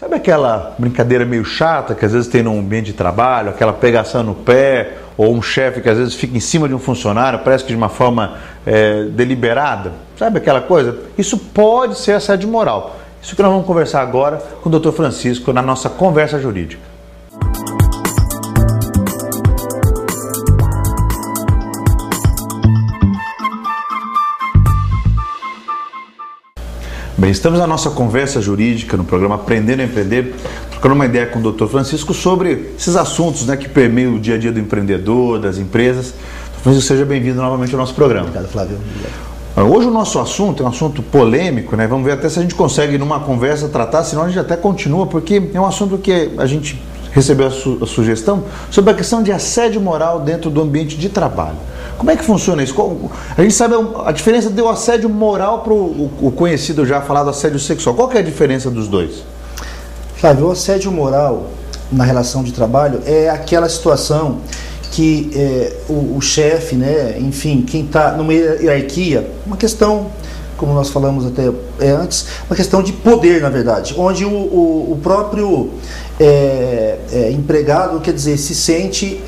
Sabe aquela brincadeira meio chata que às vezes tem num ambiente de trabalho, aquela pegação no pé, ou um chefe que às vezes fica em cima de um funcionário, parece que de uma forma deliberada? Sabe aquela coisa? Isso pode ser assédio moral. Isso que nós vamos conversar agora com o Dr. Francisco na nossa conversa jurídica. Bem, estamos na nossa conversa jurídica no programa Aprendendo a Empreender, trocando uma ideia com o Dr. Francisco sobre esses assuntos, né, que permeiam o dia a dia do empreendedor, das empresas. Dr. Francisco, seja bem-vindo novamente ao nosso programa. Obrigado, Flávio. Obrigado. Hoje o nosso assunto é um assunto polêmico, né? Vamos ver até se a gente consegue numa conversa tratar, senão a gente até continua, porque é um assunto que a gente recebeu a sugestão sobre a questão de assédio moral dentro do ambiente de trabalho. Como é que funciona isso? A gente sabe a diferença do assédio moral para o conhecido já falado assédio sexual. Qual que é a diferença dos dois? Flávio, o assédio moral na relação de trabalho é aquela situação que o chefe, né, enfim, quem está numa hierarquia, uma questão, como nós falamos até antes, uma questão de poder, na verdade, onde o próprio empregado, quer dizer, se sente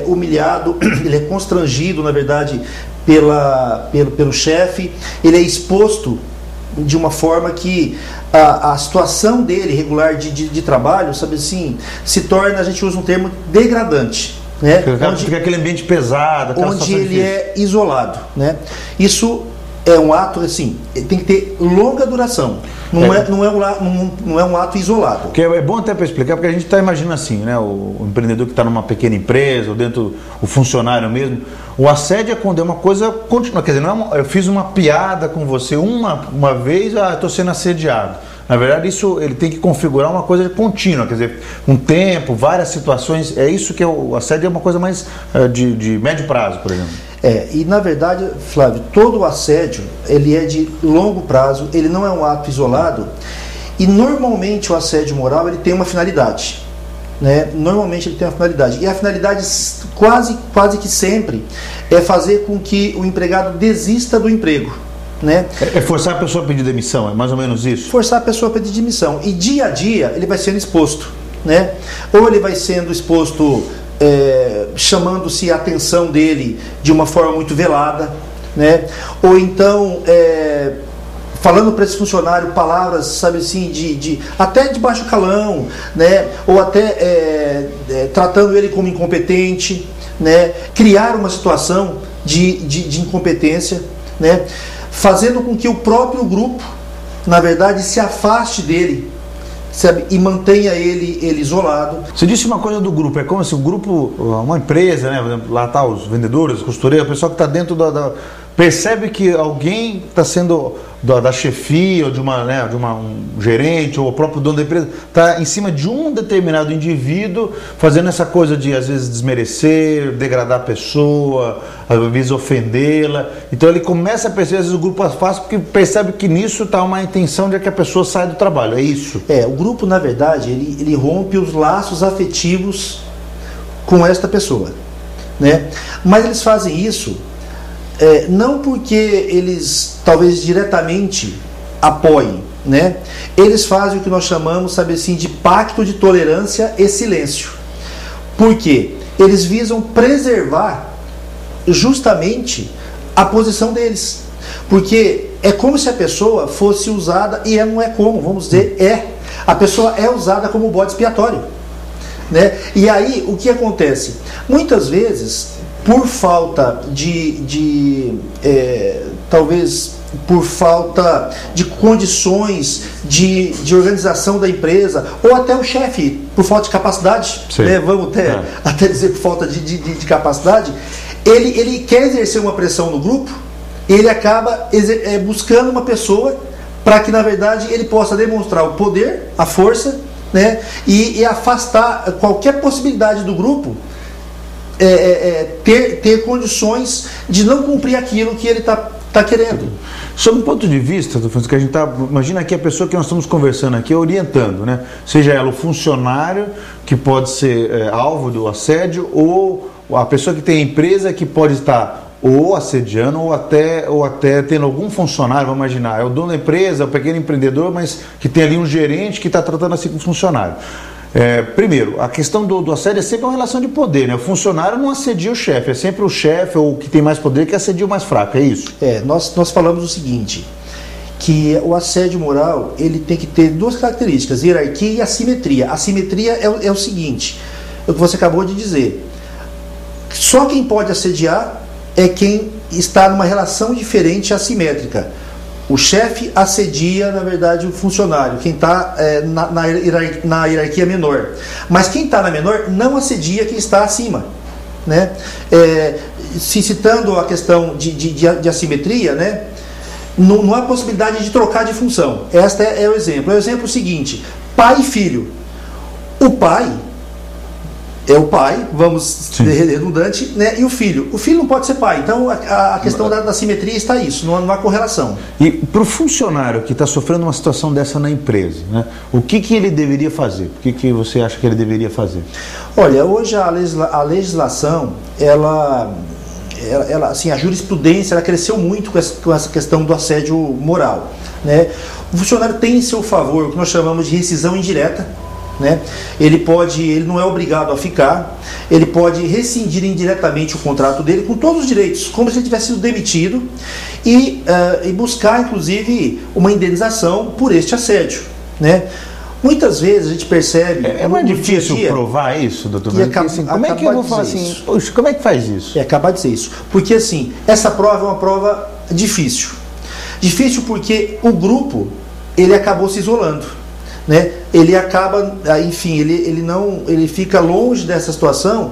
humilhado, ele é constrangido, na verdade, pelo chefe, ele é exposto de uma forma que a situação dele regular de trabalho, sabe assim, se torna, a gente usa um termo, degradante. Né? Fica aquele ambiente pesado, onde ele é isolado, né? Isso é um ato, assim, tem que ter longa duração. Não é um ato isolado. Porque é bom até para explicar, porque a gente está imaginando assim, né? O empreendedor que está numa pequena empresa, ou dentro o funcionário mesmo. O assédio é quando é uma coisa contínua. Quer dizer, não eu fiz uma piada com você uma vez, estou sendo assediado. Na verdade, isso ele tem que configurar uma coisa contínua, quer dizer, um tempo, várias situações. É isso que o assédio é uma coisa mais de médio prazo, por exemplo. E na verdade, Flávio, todo o assédio, ele é de longo prazo, ele não é um ato isolado, e normalmente o assédio moral, ele tem uma finalidade, né? Normalmente ele tem uma finalidade, e a finalidade quase que sempre é fazer com que o empregado desista do emprego. Né? É forçar a pessoa a pedir demissão, é mais ou menos isso? Forçar a pessoa a pedir demissão. E dia a dia ele vai sendo exposto, né? Ou ele vai sendo exposto chamando-se a atenção dele de uma forma muito velada, né? Ou então falando para esse funcionário palavras, sabe assim, até de baixo calão, né? Ou até tratando ele como incompetente, né? Criar uma situação de incompetência, né? Fazendo com que o próprio grupo, na verdade, se afaste dele, sabe, e mantenha ele isolado. Você disse uma coisa do grupo, é como se o grupo, uma empresa, né, lá tá os vendedores, os costureiros, o pessoal que está dentro percebe que alguém está sendo da chefia, ou de um gerente, ou o próprio dono da empresa, está em cima de um determinado indivíduo, fazendo essa coisa de, às vezes, desmerecer, degradar a pessoa, às vezes ofendê-la. Então ele começa a perceber, às vezes o grupo afasta, porque percebe que nisso está uma intenção de que a pessoa saia do trabalho, é isso? O grupo, na verdade, ele rompe os laços afetivos com esta pessoa, né? Mas eles fazem isso não porque eles talvez diretamente apoiem, né? Eles fazem o que nós chamamos, sabe assim, de pacto de tolerância e silêncio. Por quê? Eles visam preservar justamente a posição deles. Porque é como se a pessoa fosse usada, e não é como, vamos dizer, a pessoa é usada como bode expiatório, né? E aí, o que acontece? Muitas vezes, por falta talvez por falta de condições de organização da empresa, ou até o chefe, por falta de capacidade, né? Vamos até dizer por falta de capacidade, ele quer exercer uma pressão no grupo, ele acaba buscando uma pessoa para que, na verdade, ele possa demonstrar o poder, a força, né? E afastar qualquer possibilidade do grupo ter condições de não cumprir aquilo que ele está querendo. Sob um ponto de vista, que a gente imagina que a pessoa que nós estamos conversando aqui orientando, né? Seja ela o funcionário que pode ser alvo do assédio, ou a pessoa que tem a empresa que pode estar ou assediando, ou até tendo algum funcionário, vamos imaginar, é o dono da empresa, é o pequeno empreendedor, mas que tem ali um gerente que está tratando assim com o funcionário. Primeiro, a questão do assédio é sempre uma relação de poder, né? O funcionário não assedia o chefe, é sempre o chefe ou o que tem mais poder que assedia o mais fraco, é isso? Nós falamos o seguinte, que o assédio moral, ele tem que ter duas características, hierarquia e assimetria. A assimetria é o seguinte, é o que você acabou de dizer, só quem pode assediar é quem está numa relação diferente, assimétrica. O chefe assedia, na verdade, o funcionário, quem está na hierarquia menor. Mas quem está na menor não assedia quem está acima. Né? Citando a questão de assimetria, né? Não há possibilidade de trocar de função. Este é o exemplo. É o exemplo seguinte, pai e filho. O pai é o pai, vamos ser redundante, né? E o filho não pode ser pai. Então a questão da simetria está isso, não há correlação. E para o funcionário que está sofrendo uma situação dessa na empresa, né? O que ele deveria fazer? O que você acha que ele deveria fazer? Olha, hoje a legislação, assim, a jurisprudência ela cresceu muito com essa questão do assédio moral, né? O funcionário tem em seu favor o que nós chamamos de rescisão indireta. Né? Ele não é obrigado a ficar, ele pode rescindir indiretamente o contrato dele com todos os direitos, como se ele tivesse sido demitido e buscar inclusive uma indenização por este assédio, né? Muitas vezes a gente percebe... É mais difícil provar isso, doutor? Como é que eu vou falar assim? Poxa, como é que faz isso? Acabar de dizer isso. Porque assim, essa prova é uma prova difícil. Difícil porque o grupo, ele acabou se isolando. Né? Ele acaba, enfim, ele fica longe dessa situação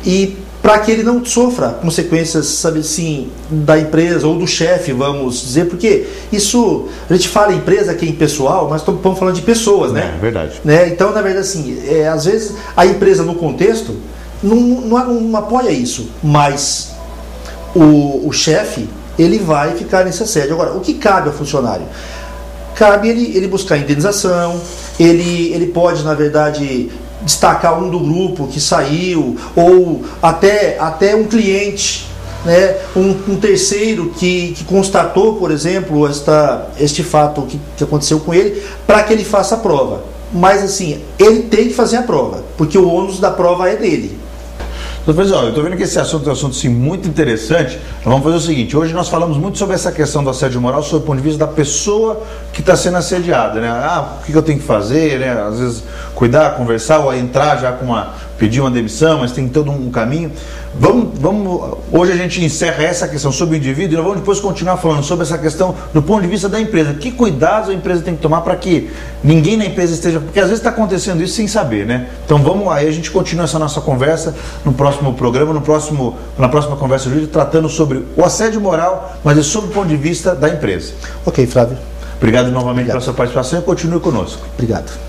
e para que ele não sofra consequências, sabe assim, da empresa ou do chefe, vamos dizer, porque isso, a gente fala empresa que é impessoal, mas estamos falando de pessoas, né? É verdade. Né? Então, na verdade, assim, às vezes a empresa no contexto não apoia isso, mas o chefe, ele vai ficar nesse assédio. Agora, o que cabe ao funcionário? Cabe ele buscar indenização, ele pode, na verdade, destacar um do grupo que saiu, ou até um cliente, né, um terceiro que constatou, por exemplo, este fato que aconteceu com ele, para que ele faça a prova. Mas, assim, ele tem que fazer a prova, porque o ônus da prova é dele. Professor, eu estou vendo que esse assunto é um assunto assim, muito interessante. Nós vamos fazer o seguinte, hoje nós falamos muito sobre essa questão do assédio moral, sob o ponto de vista da pessoa que está sendo assediada, né? O que eu tenho que fazer, né? Às vezes cuidar, conversar, ou entrar já pedir uma demissão, mas tem todo um caminho. Hoje a gente encerra essa questão sobre o indivíduo e nós vamos depois continuar falando sobre essa questão do ponto de vista da empresa. Que cuidados a empresa tem que tomar para que ninguém na empresa esteja... Porque às vezes está acontecendo isso sem saber, né? Então aí a gente continua essa nossa conversa no próximo programa, na próxima conversa jurídica, tratando sobre o assédio moral, mas é sobre o ponto de vista da empresa. Ok, Flávio. Obrigado novamente pela sua participação e continue conosco. Obrigado.